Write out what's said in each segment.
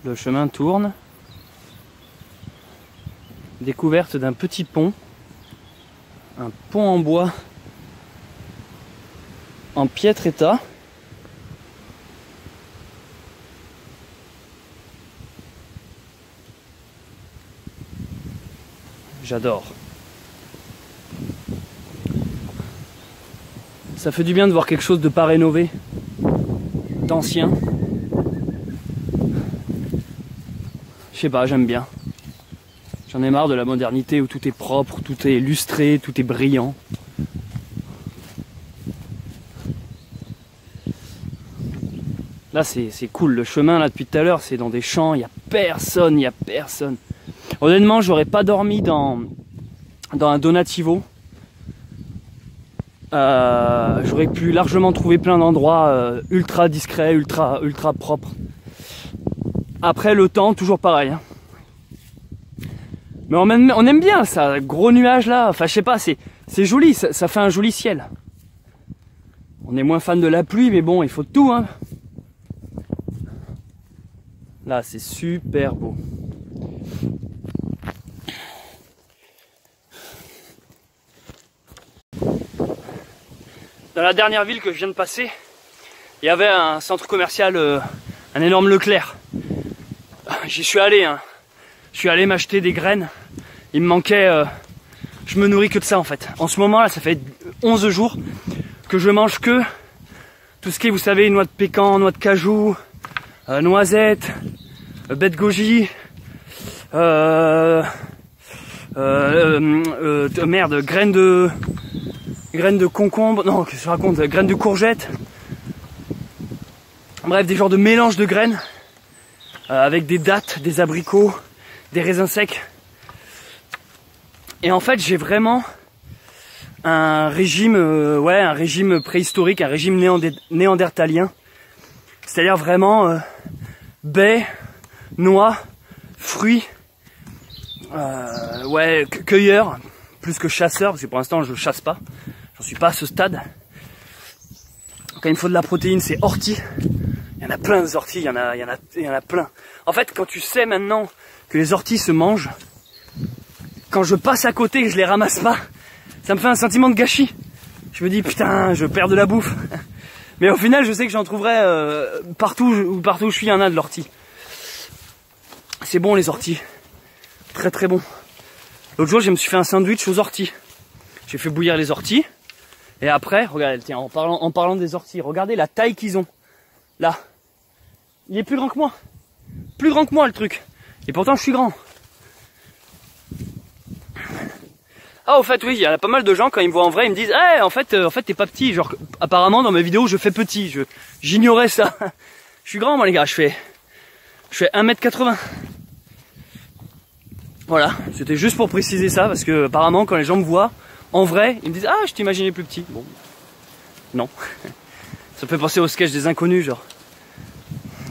Le chemin tourne. Découverte d'un petit pont. Un pont en bois en piètre état. J'adore. Ça fait du bien de voir quelque chose de pas rénové, d'ancien. Je sais pas, j'aime bien. J'en ai marre de la modernité où tout est propre, tout est lustré, tout est brillant. Là c'est cool, le chemin là depuis tout à l'heure c'est dans des champs, il n'y a personne, il n'y a personne. Honnêtement j'aurais pas dormi dans un Donativo. J'aurais pu largement trouver plein d'endroits ultra discrets, ultra propres. Après le temps, toujours pareil. Hein. Mais on aime bien ça, gros nuage là, enfin je sais pas, c'est joli, ça fait un joli ciel. On est moins fan de la pluie, mais bon, il faut tout, hein. Là, c'est super beau. Dans la dernière ville que je viens de passer, il y avait un centre commercial, un énorme Leclerc. J'y suis allé, hein. Je suis allé m'acheter des graines. Il me manquait... je me nourris que de ça en fait. En ce moment là, ça fait 11 jours que je mange que tout ce qui est, vous savez, noix de pécan, noix de cajou, noisettes, baies de goji, merde, graines de concombre, non, qu'est-ce que je raconte, graines de courgettes. Bref, des genres de mélange de graines avec des dattes, des abricots, des raisins secs. Et en fait, j'ai vraiment un régime, un régime préhistorique, un régime néandertalien. C'est-à-dire vraiment baies, noix, fruits, cueilleur, plus que chasseur, parce que pour l'instant je chasse pas, j'en suis pas à ce stade. Quand il me faut de la protéine, c'est orties. Il y en a plein des orties, il y en a plein. En fait, quand tu sais maintenant que les orties se mangent, quand je passe à côté et que je les ramasse pas, ça me fait un sentiment de gâchis. Je me dis putain, je perds de la bouffe. Mais au final, je sais que j'en trouverai partout où je suis, il y en a de l'ortie. C'est bon les orties. Très très bon. L'autre jour, je me suis fait un sandwich aux orties. J'ai fait bouillir les orties. Et après, regardez, tiens, en parlant des orties, regardez la taille qu'ils ont. Là. Il est plus grand que moi. Plus grand que moi le truc. Et pourtant, je suis grand. Ah, au fait, oui, il y a pas mal de gens, quand ils me voient en vrai, ils me disent, en fait, t'es pas petit. Genre, apparemment, dans mes vidéos, je fais petit. J'ignorais ça. Je suis grand, moi, les gars. Je fais 1m80. Voilà. C'était juste pour préciser ça, parce que, apparemment, quand les gens me voient en vrai, ils me disent, je t'imaginais plus petit. Bon. Non. Ça me fait penser au sketch des inconnus, genre.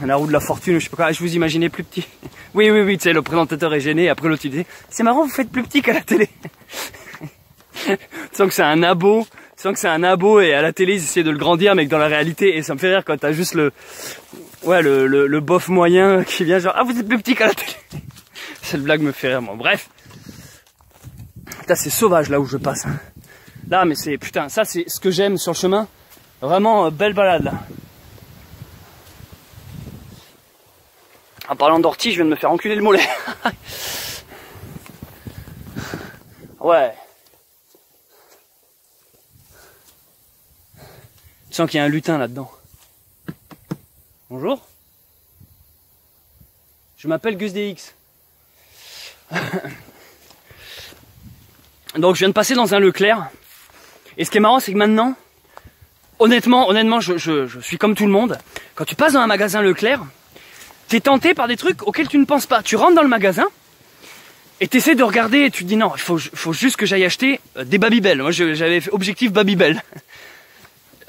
La roue de la fortune, je sais pas quoi. Je vous imaginais plus petit. Oui, tu sais, le présentateur est gêné. Après, l'autre, il dit, c'est marrant, vous faites plus petit qu'à la télé. Tu sens que c'est un abo, et à la télé ils essaient de le grandir, mais que dans la réalité, et ça me fait rire quand t'as juste le bof moyen qui vient genre, vous êtes plus petit qu'à la télé. Cette blague me fait rire, moi. Bref. Putain, c'est sauvage là où je passe. Là, mais c'est, putain, ça c'est ce que j'aime sur le chemin. Vraiment, belle balade là. En parlant d'ortie, je viens de me faire enculer le mollet. Ouais. Tu sens qu'il y a un lutin là-dedans. Bonjour. Je m'appelle Gus DX. Donc je viens de passer dans un Leclerc. Et ce qui est marrant, c'est que maintenant, honnêtement, je suis comme tout le monde. Quand tu passes dans un magasin Leclerc, t'es tenté par des trucs auxquels tu ne penses pas. Tu rentres dans le magasin et t'essaies de regarder et tu te dis non, il faut juste que j'aille acheter des Babybel. Moi j'avais fait objectif Babybel.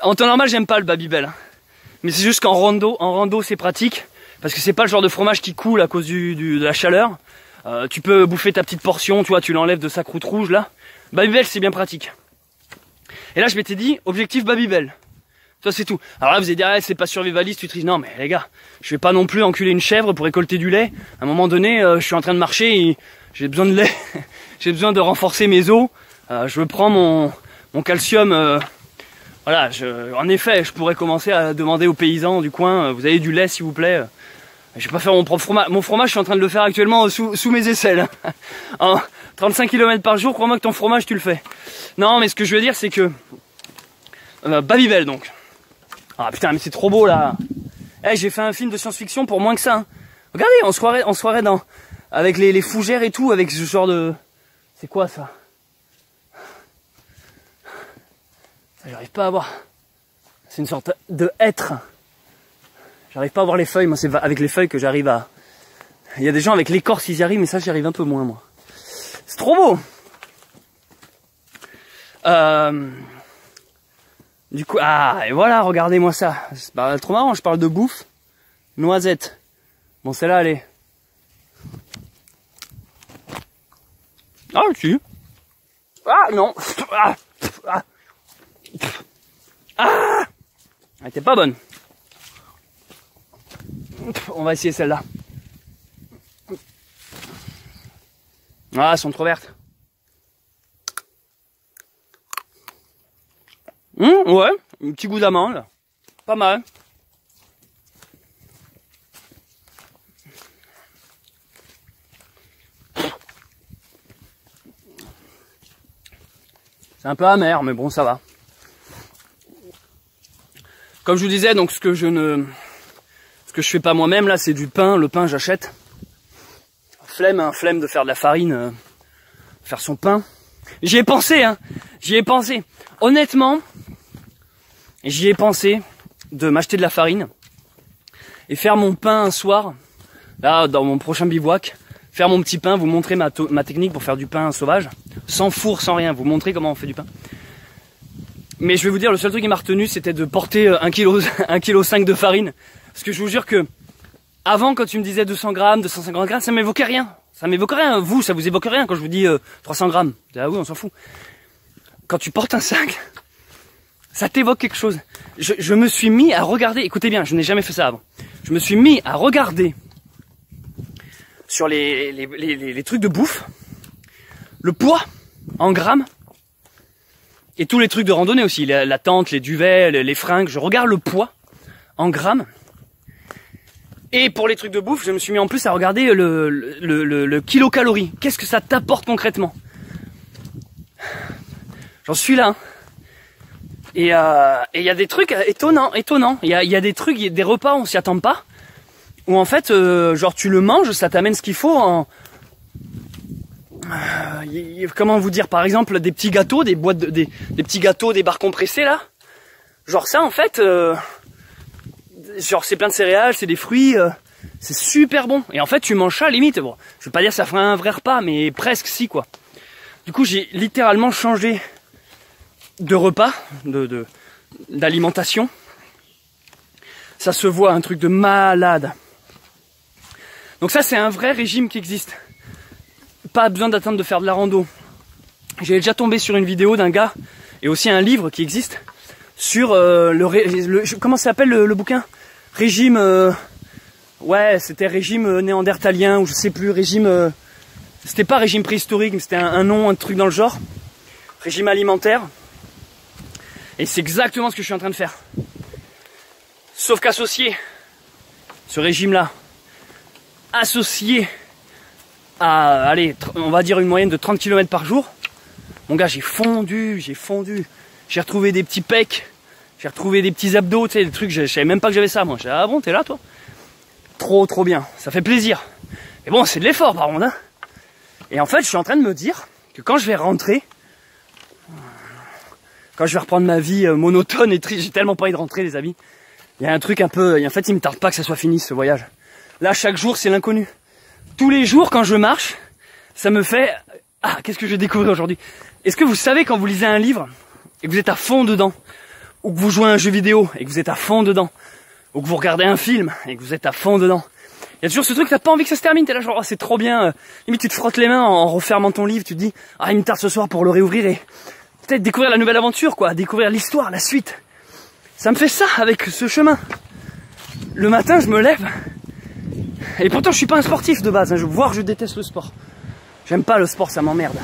En temps normal, j'aime pas le Babybel. Mais c'est juste qu'en rando c'est pratique. Parce que c'est pas le genre de fromage qui coule à cause de la chaleur. Tu peux bouffer ta petite portion, tu vois, tu l'enlèves de sa croûte rouge là. Babybel c'est bien pratique. Et là je m'étais dit, objectif Babybel. Ça c'est tout. Alors là vous allez dire, ah, c'est pas survivaliste, tu triches. Non mais les gars, je vais pas non plus enculer une chèvre pour récolter du lait. À un moment donné, je suis en train de marcher et j'ai besoin de lait. J'ai besoin de renforcer mes os. Je prends mon calcium. Voilà, en effet, je pourrais commencer à demander aux paysans du coin, vous avez du lait s'il vous plaît. Je vais pas faire mon propre fromage. Mon fromage, je suis en train de le faire actuellement sous mes aisselles. En 35 km par jour, crois-moi que ton fromage, tu le fais. Non, mais ce que je veux dire, c'est que... Babybel, donc. Ah putain, mais c'est trop beau, là. Eh, j'ai fait un film de science-fiction pour moins que ça. Hein. Regardez, on se croirait dans... Avec les fougères et tout, avec ce genre de... C'est quoi, ça? J'arrive pas à voir. C'est une sorte de hêtre. J'arrive pas à voir les feuilles, moi c'est avec les feuilles que j'arrive à... Il y a des gens avec l'écorce ils y arrivent, mais ça j'y arrive un peu moins moi. C'est trop beau. Du coup, ah et voilà, regardez-moi ça. C'est pas trop marrant, je parle de bouffe. Noisette. Bon celle-là elle est... Ah si. Ah non. Elle était pas bonne. On va essayer celle-là. Ah, elles sont trop vertes. Ouais, un petit goût d'amande. Pas mal. C'est un peu amer, mais bon, ça va. Comme je vous disais, donc ce que je fais pas moi-même là, c'est du pain. Le pain, j'achète. Flemme de faire de la farine, faire son pain. J'y ai pensé, hein. J'y ai pensé. Honnêtement, j'y ai pensé de m'acheter de la farine et faire mon pain un soir. Là, dans mon prochain bivouac, faire mon petit pain, vous montrer ma technique pour faire du pain sauvage, sans four, sans rien. Vous montrer comment on fait du pain. Mais je vais vous dire, le seul truc qui m'a retenu, c'était de porter 1,5 kg de farine. Parce que je vous jure que, avant, quand tu me disais 200 grammes, 250 grammes, ça m'évoquait rien. Ça m'évoquait rien. Vous, ça vous évoque rien quand je vous dis 300 grammes. Ah oui, on s'en fout. Quand tu portes un sac, ça t'évoque quelque chose. Je me suis mis à regarder, écoutez bien, je n'ai jamais fait ça avant. Je me suis mis à regarder sur les trucs de bouffe, le poids en grammes, et tous les trucs de randonnée aussi, la tente, les duvets, les fringues, je regarde le poids en grammes. Et pour les trucs de bouffe, je me suis mis en plus à regarder le kilocalories. Qu'est-ce que ça t'apporte concrètement? J'en suis là. Hein. Et il y a des trucs étonnants. Il y a des trucs, des repas, on s'y attend pas. Où en fait, genre tu le manges, ça t'amène ce qu'il faut en... comment vous dire, par exemple, des petits gâteaux, des boîtes des petits gâteaux, des barres compressées là. Genre ça en fait... genre c'est plein de céréales, c'est des fruits, c'est super bon. Et en fait tu manges ça limite, bon, je vais pas dire que ça ferait un vrai repas, mais presque si quoi. Du coup j'ai littéralement changé de repas, d'alimentation. Ça se voit, un truc de malade. Donc ça c'est un vrai régime qui existe. Pas besoin d'attendre de faire de la rando. J'ai déjà tombé sur une vidéo d'un gars, et aussi un livre qui existe, sur comment ça s'appelle le bouquin? Régime, ouais, c'était régime néandertalien, ou je sais plus, régime, c'était pas régime préhistorique, mais c'était un nom, un truc dans le genre. Régime alimentaire. Et c'est exactement ce que je suis en train de faire. Sauf qu'associé, ce régime-là, associé à, allez, on va dire une moyenne de 30 km par jour, mon gars, j'ai fondu. J'ai retrouvé des petits pecs. J'ai retrouvé des petits abdos, tu sais, des trucs, je savais même pas que j'avais ça, moi. J'ai dit, ah bon, t'es là, toi? Trop bien. Ça fait plaisir. Mais bon, c'est de l'effort, par contre, hein. Et en fait, je suis en train de me dire que quand je vais rentrer, quand je vais reprendre ma vie monotone et triste, j'ai tellement pas envie de rentrer, les amis. Il y a un truc un peu, en fait, il me tarde pas que ça soit fini, ce voyage. Là, chaque jour, c'est l'inconnu. Tous les jours, quand je marche, ça me fait, ah, qu'est-ce que je vais découvrir aujourd'hui? Est-ce que vous savez quand vous lisez un livre et que vous êtes à fond dedans, ou que vous jouez à un jeu vidéo et que vous êtes à fond dedans, ou que vous regardez un film et que vous êtes à fond dedans, il y a toujours ce truc, t'as pas envie que ça se termine, t'es là genre, oh, c'est trop bien, limite tu te frottes les mains en refermant ton livre, tu te dis, ah, il me tarde ce soir pour le réouvrir et peut-être découvrir la nouvelle aventure, quoi, découvrir l'histoire, la suite. Ça me fait ça avec ce chemin. Le matin, je me lève. Et pourtant, je suis pas un sportif de base. Hein. Voire, je déteste le sport. J'aime pas le sport, ça m'emmerde.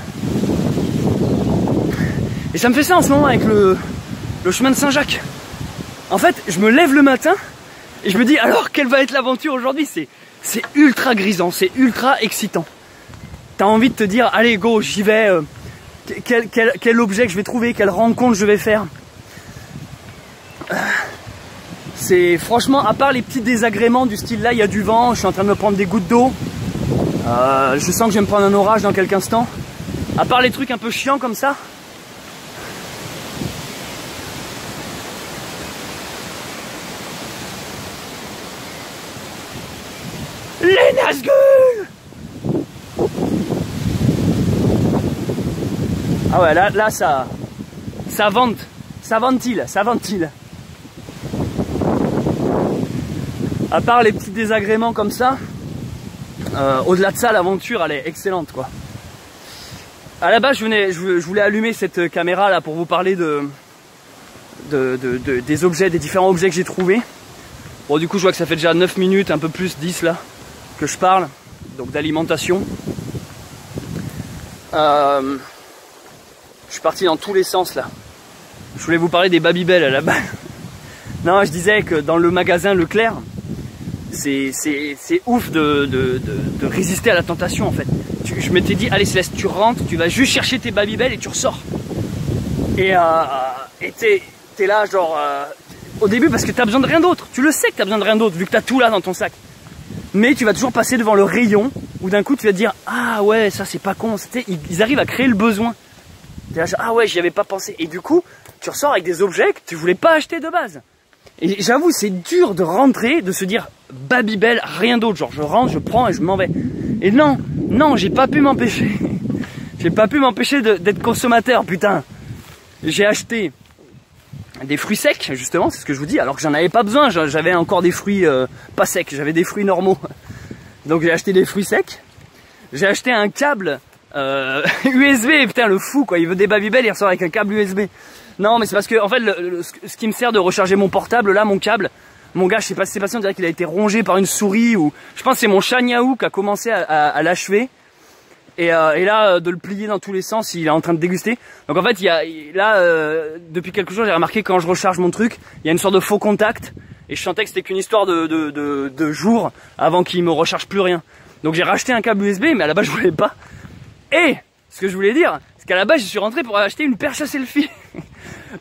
Et ça me fait ça en ce moment avec le chemin de Saint-Jacques. En fait, je me lève le matin et je me dis, alors, quelle va être l'aventure aujourd'hui? C'est ultra grisant, c'est ultra excitant. T'as envie de te dire, allez, go, j'y vais. Quel objet que je vais trouver, quelle rencontre je vais faire. C'est franchement, à part les petits désagréments du style là, il y a du vent, je suis en train de me prendre des gouttes d'eau. Je sens que je vais me prendre un orage dans quelques instants. À part les trucs un peu chiants comme ça. Les Nazgûl! Ah ouais, là ça ventile. À part les petits désagréments comme ça, au-delà de ça, l'aventure elle est excellente quoi. À la base, je voulais allumer cette caméra là pour vous parler des objets, des différents objets que j'ai trouvés. Bon, du coup, je vois que ça fait déjà 9 minutes, un peu plus 10 là, que je parle, donc d'alimentation. Je suis parti dans tous les sens là. Je voulais vous parler des Babybel à la base. Non, je disais que dans le magasin Leclerc, c'est ouf de résister à la tentation en fait. Je m'étais dit, allez Céleste, tu rentres, tu vas juste chercher tes Babybel et tu ressors. Et t'es là genre au début parce que t'as besoin de rien d'autre. Tu le sais que t'as besoin de rien d'autre vu que t'as tout là dans ton sac. Mais tu vas toujours passer devant le rayon où d'un coup tu vas te dire, ah ouais, ça c'est pas con. Ils arrivent à créer le besoin. T'es là genre, ah ouais, j'y avais pas pensé. Et du coup, tu ressors avec des objets que tu voulais pas acheter de base. Et j'avoue, c'est dur de rentrer, de se dire Babybel, rien d'autre. Genre, je rentre, je prends et je m'en vais. Et non, j'ai pas pu m'empêcher. J'ai pas pu m'empêcher d'être consommateur, putain. J'ai acheté des fruits secs, justement, c'est ce que je vous dis, alors que j'en avais pas besoin. J'avais encore des fruits pas secs, j'avais des fruits normaux. Donc j'ai acheté des fruits secs. J'ai acheté un câble USB, putain, le fou, quoi. Il veut des Babybel, il ressort avec un câble USB. Non, mais c'est parce que, en fait, ce qui me sert de recharger mon portable, là, mon câble, mon gars, je sais pas si c'est passé, on dirait qu'il a été rongé par une souris, ou je pense que c'est mon chat Niaou qui a commencé à l'achever. Et là, de le plier dans tous les sens, il est en train de déguster. Donc en fait, depuis quelques jours, j'ai remarqué que quand je recharge mon truc, il y a une sorte de faux contact. Et je sentais que c'était qu'une histoire de jours avant qu'il me recharge plus rien. Donc j'ai racheté un câble USB, mais à la base, je voulais pas. Et ce que je voulais dire, c'est qu'à la base, je suis rentré pour acheter une perche à selfie.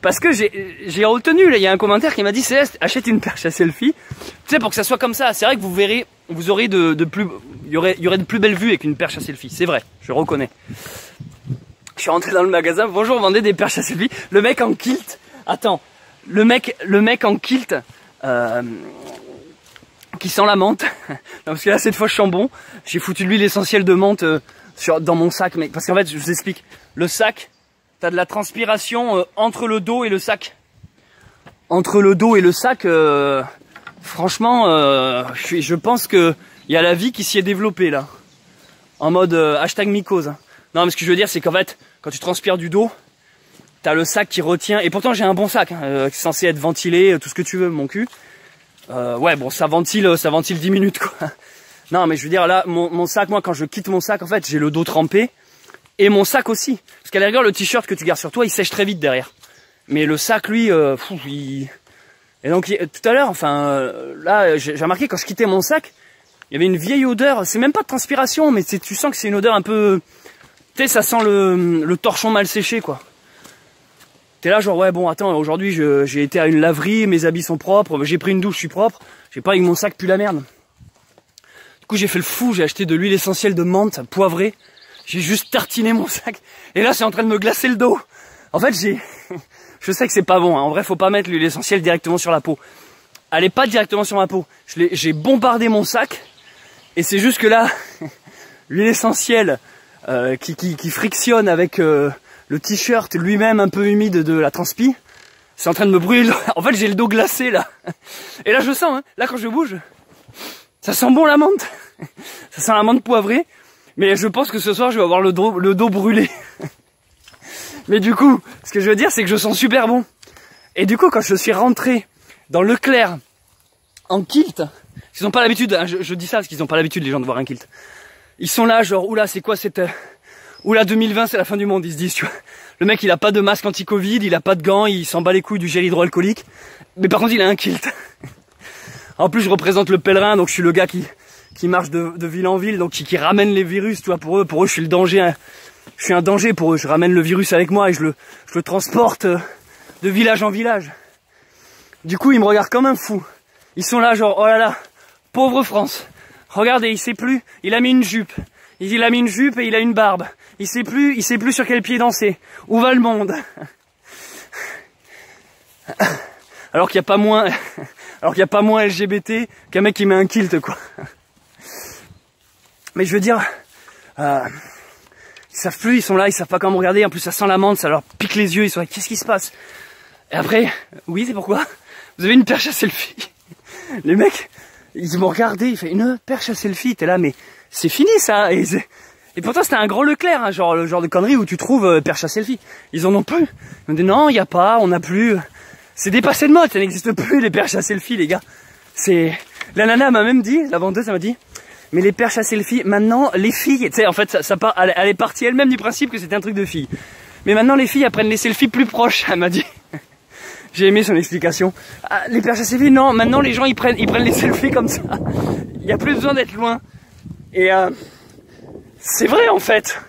Parce que j'ai retenu, là, il y a un commentaire qui m'a dit, Céleste, achète une perche à selfie. Tu sais, pour que ça soit comme ça. C'est vrai que vous verrez, vous aurez il y aurait de plus belles vues avec une perche à selfie. C'est vrai, je reconnais. Je suis rentré dans le magasin, bonjour, vendez des perches à selfie. Le mec en kilt, attends, le mec en kilt, qui sent la menthe. Non, parce que là, cette fois, je sens bon. J'ai foutu de l'huile essentielle de menthe dans mon sac, mec. Parce qu'en fait, je vous explique, le sac, t'as de la transpiration entre le dos et le sac. Entre le dos et le sac, franchement, je pense que il y a la vie qui s'y est développée là. En mode hashtag mycose. Non, mais ce que je veux dire, c'est qu'en fait, quand tu transpires du dos, t'as le sac qui retient. Et pourtant, j'ai un bon sac, hein, qui est censé être ventilé, tout ce que tu veux, mon cul. Ouais, bon, ça ventile 10 minutes, quoi. Non, mais je veux dire, là, mon sac, moi, quand je quitte mon sac, en fait, j'ai le dos trempé. Et mon sac aussi. Parce qu'à la rigueur, le t-shirt que tu gardes sur toi, il sèche très vite derrière. Mais le sac, lui, Et donc, tout à l'heure, enfin, là, j'ai remarqué, quand je quittais mon sac, il y avait une vieille odeur. C'est même pas de transpiration, mais tu sens que c'est une odeur un peu... Tu sais, ça sent le torchon mal séché, quoi. T'es là, genre, ouais, bon, attends, aujourd'hui, j'ai été à une laverie, mes habits sont propres, j'ai pris une douche, je suis propre. J'ai pas avec mon sac pue la merde. Du coup, j'ai fait le fou, j'ai acheté de l'huile essentielle de menthe poivrée. J'ai juste tartiné mon sac. Et là, c'est en train de me glacer le dos. En fait, je sais que c'est pas bon. Hein. En vrai, faut pas mettre l'huile essentielle directement sur la peau. Elle est pas directement sur ma peau. J'ai bombardé mon sac. Et c'est juste que là, l'huile essentielle qui frictionne avec le t-shirt lui-même un peu humide de la transpi, c'est en train de me brûler. En fait, j'ai le dos glacé là. Et là, je sens. Hein. Là, quand je bouge, ça sent bon la menthe. Ça sent la menthe poivrée. Mais je pense que ce soir, je vais avoir le dos brûlé. Mais du coup, ce que je veux dire, c'est que je sens super bon. Et du coup, quand je suis rentré dans Leclerc en kilt, ils n'ont pas l'habitude, hein, je dis ça parce qu'ils n'ont pas l'habitude les gens de voir un kilt. Ils sont là genre, oula c'est quoi cette... Oula 2020 c'est la fin du monde, ils se disent, tu vois. Le mec il a pas de masque anti-Covid, il a pas de gants, il s'en bat les couilles du gel hydroalcoolique. Mais par contre il a un kilt. En plus je représente le pèlerin, donc je suis le gars qui marche de ville en ville, donc qui ramène les virus, tu vois, pour eux je suis le danger, hein. Je suis un danger pour eux, je ramène le virus avec moi et je le transporte de village en village. Du coup ils me regardent comme un fou. Ils sont là genre, oh là là, pauvre France. Regardez, il sait plus, il a mis une jupe. Il a mis une jupe et il a une barbe. Il sait plus sur quel pied danser. Où va le monde? Alors qu'il n'y a pas moins, LGBT qu'un mec qui met un kilt, quoi. Mais je veux dire, ils savent plus, ils sont là, ils savent pas comment regarder. En plus, ça sent la menthe, ça leur pique les yeux. Ils sont là, qu'est-ce qui se passe? Et après, oui, c'est pourquoi? Vous avez une perche à selfie. Les mecs, ils m'ont regardé, il fait une perche à selfie. T'es là, mais c'est fini ça. Et pourtant c'était un grand Leclerc, hein, genre le genre de connerie où tu trouves perche à selfie. Ils en ont plus. Ils m'ont dit non, il y a pas, on n'a plus. C'est dépassé de mode, ça n'existe plus les perches à selfie, les gars. La nana m'a même dit, la vendeuse, elle m'a dit, mais les perches à selfie, maintenant les filles, tu sais, en fait ça part, elle est partie elle-même du principe que c'était un truc de filles. Mais maintenant les filles elles prennent les selfies plus proches, elle m'a dit. J'ai aimé son explication. Ah, les perches à selfie, non, maintenant les gens ils prennent les selfies comme ça. Il n'y a plus besoin d'être loin. Et c'est vrai en fait.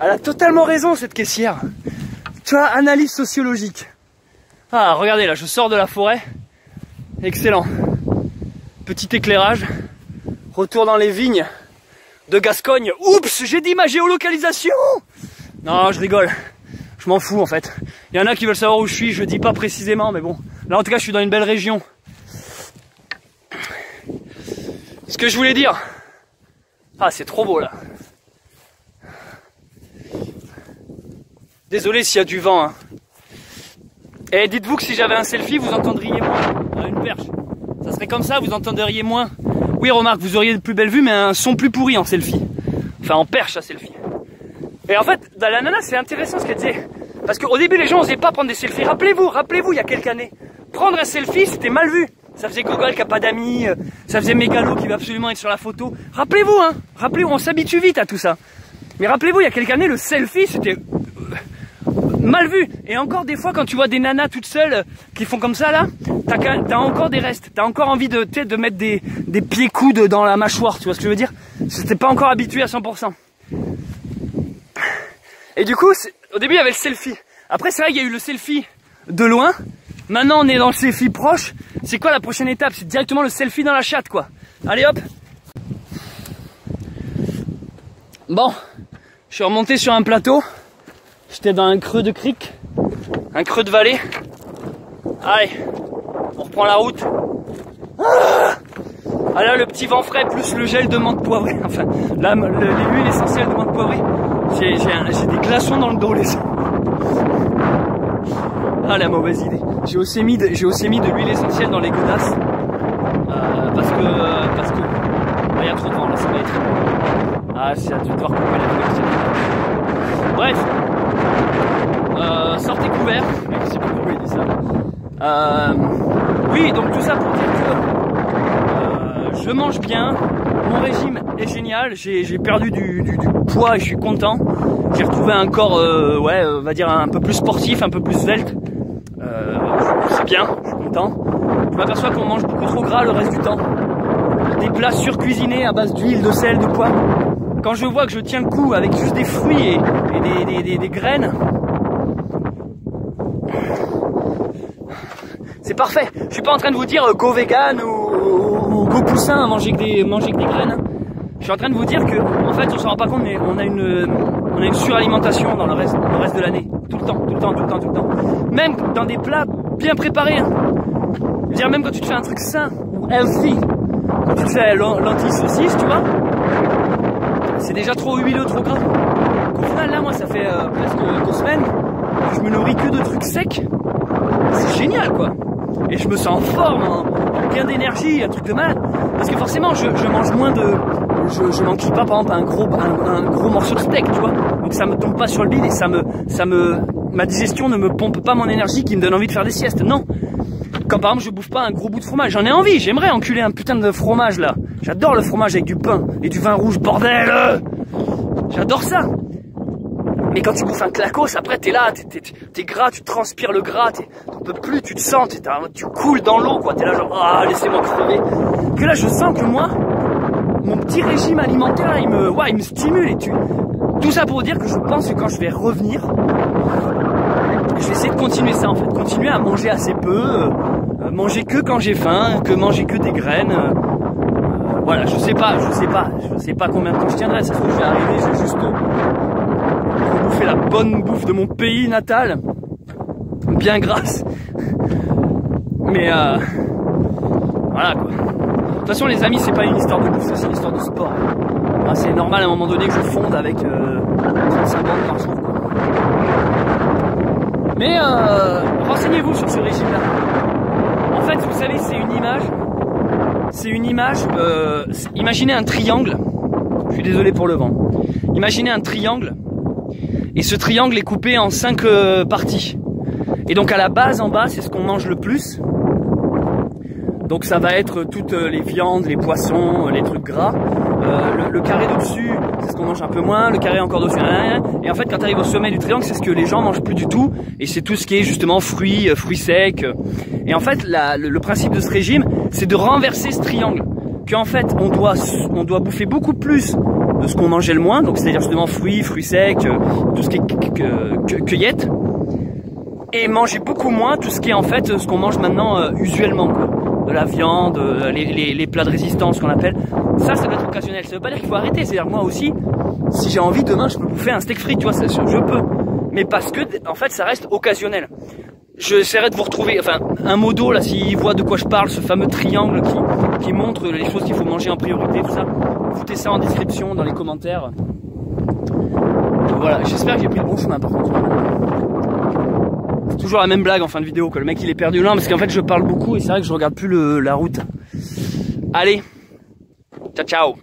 Elle a totalement raison cette caissière. Tu vois, analyse sociologique. Ah, regardez là, je sors de la forêt. Excellent. Petit éclairage. Retour dans les vignes de Gascogne. Oups, j'ai dit ma géolocalisation. Non, je rigole. Je m'en fous en fait. Il y en a qui veulent savoir où je suis, je dis pas précisément, mais bon. Là en tout cas je suis dans une belle région. Ce que je voulais dire. Ah c'est trop beau là. Désolé s'il y a du vent. Hein. Et dites-vous que si j'avais un selfie, vous entendriez moins. Une perche. Ça serait comme ça, vous entendriez moins. Oui remarque, vous auriez de plus belles vues, mais un son plus pourri en selfie. Enfin en perche à selfie. Et en fait, dans la nana, c'est intéressant ce qu'elle disait. Parce qu'au début, les gens n'osaient pas prendre des selfies. Rappelez-vous, il y a quelques années. Prendre un selfie, c'était mal vu. Ça faisait Gogol qui a pas d'amis, ça faisait Mégalo qui veut absolument être sur la photo. Rappelez-vous, hein. Rappelez-vous, on s'habitue vite à tout ça. Mais rappelez-vous, il y a quelques années, le selfie, c'était mal vu. Et encore des fois, quand tu vois des nanas toutes seules qui font comme ça, là, t'as encore des restes. T'as encore envie de mettre des pieds coudes dans la mâchoire, tu vois ce que je veux dire? J'étais pas encore habitué à 100%. Et du coup, au début il y avait le selfie. Après c'est vrai qu'il y a eu le selfie de loin. Maintenant on est dans le selfie proche. C'est quoi la prochaine étape? C'est directement le selfie dans la chatte quoi. Allez hop. Bon, je suis remonté sur un plateau. J'étais dans un creux de crique, un creux de vallée. Allez, on reprend la route. Ah là le petit vent frais plus le gel de menthe poivrée. Enfin, l'huile essentielle de menthe poivrée. J'ai des glaçons dans le dos les gens. Ah la mauvaise idée. J'ai aussi mis de l'huile essentielle dans les godasses. Parce que il y a trop de vent là, ça va être. Ah c'est à devoir couper la vidéo. Bref. Sortez couvert. Je sais pas pourquoi il dit ça. Oui, donc tout ça pour dire que je mange bien. Mon régime est génial, j'ai perdu du poids et je suis content. J'ai retrouvé un corps, on va dire un peu plus sportif, un peu plus svelte. C'est bien, je suis content. Je m'aperçois qu'on mange beaucoup trop gras le reste du temps. Des plats surcuisinés à base d'huile, de sel, de poivre. Quand je vois que je tiens le coup avec juste des fruits et des graines, c'est parfait. Je suis pas en train de vous dire go vegan ou go poussin à manger que des graines. Je suis en train de vous dire que en fait on s'en rend pas compte mais on a une suralimentation dans le reste de l'année. Tout le temps. Même dans des plats bien préparés. Hein. Je veux dire même quand tu te fais un truc sain ou healthy, quand tu te fais lentilles saucisses, tu vois, c'est déjà trop huileux, trop gras. Au final là moi ça fait presque 2 semaines que je me nourris que de trucs secs. C'est génial quoi. Et je me sens en forme, plein d'énergie, un truc de malade. Parce que forcément, je mange moins de... Je m'enquille pas, par exemple, un gros morceau de steak, tu vois. Donc ça me tombe pas sur le bide et ça me ma digestion ne me pompe pas mon énergie qui me donne envie de faire des siestes. Non. Quand par exemple je bouffe pas un gros bout de fromage, j'en ai envie, j'aimerais enculer un putain de fromage là. J'adore le fromage avec du pain et du vin rouge, bordel. J'adore ça. Mais quand tu bouffes un clacos, après t'es là, t'es gras, tu transpires le gras, t'en peux plus, tu te sens, tu coules dans l'eau quoi, t'es là genre, ah laissez-moi crever. Que là je sens que moi, mon petit régime alimentaire, il me stimule et tout ça pour dire que je pense que quand je vais revenir, je vais essayer de continuer ça en fait, continuer à manger assez peu, manger que quand j'ai faim, manger que des graines. Voilà, je sais pas combien de temps je tiendrai, ça se trouve je vais arriver, je vais juste bouffer la bonne bouffe de mon pays natal, bien grasse. Mais voilà quoi. De toute façon les amis, c'est pas une histoire de bouffe, c'est une histoire de sport. Enfin, c'est normal à un moment donné que je fonde avec 35 bandes par jour quoi. Mais renseignez-vous sur ce régime là. En fait vous savez c'est une image, imaginez un triangle, je suis désolé pour le vent, imaginez un triangle, et ce triangle est coupé en 5 parties, et donc à la base en bas c'est ce qu'on mange le plus, donc ça va être toutes les viandes, les poissons, les trucs gras, le carré de dessus c'est ce qu'on mange un peu moins, le carré encore dessus, et en fait quand tu arrives au sommet du triangle c'est ce que les gens mangent plus du tout, et c'est tout ce qui est justement fruits secs, et en fait le principe de ce régime c'est de renverser ce triangle, qu'en fait on doit bouffer beaucoup plus de ce qu'on mangeait le moins, donc c'est-à-dire justement fruits secs, tout ce qui est cueillette, et manger beaucoup moins tout ce qui est en fait ce qu'on mange maintenant usuellement quoi. De la viande, les plats de résistance qu'on appelle, ça doit être occasionnel, ça veut pas dire qu'il faut arrêter, c'est-à-dire moi aussi, si j'ai envie demain je peux bouffer un steak frit, tu vois, je peux, mais parce que en fait ça reste occasionnel. J'essaierai de vous retrouver, enfin, un modo là, s'il voit de quoi je parle, ce fameux triangle qui montre les choses qu'il faut manger en priorité, tout ça. Foutez ça en description, dans les commentaires. Voilà, j'espère que j'ai pris le bon chemin par contre. C'est toujours la même blague en fin de vidéo, que le mec il est perdu là, parce qu'en fait je parle beaucoup et c'est vrai que je regarde plus la route. Allez, ciao ciao.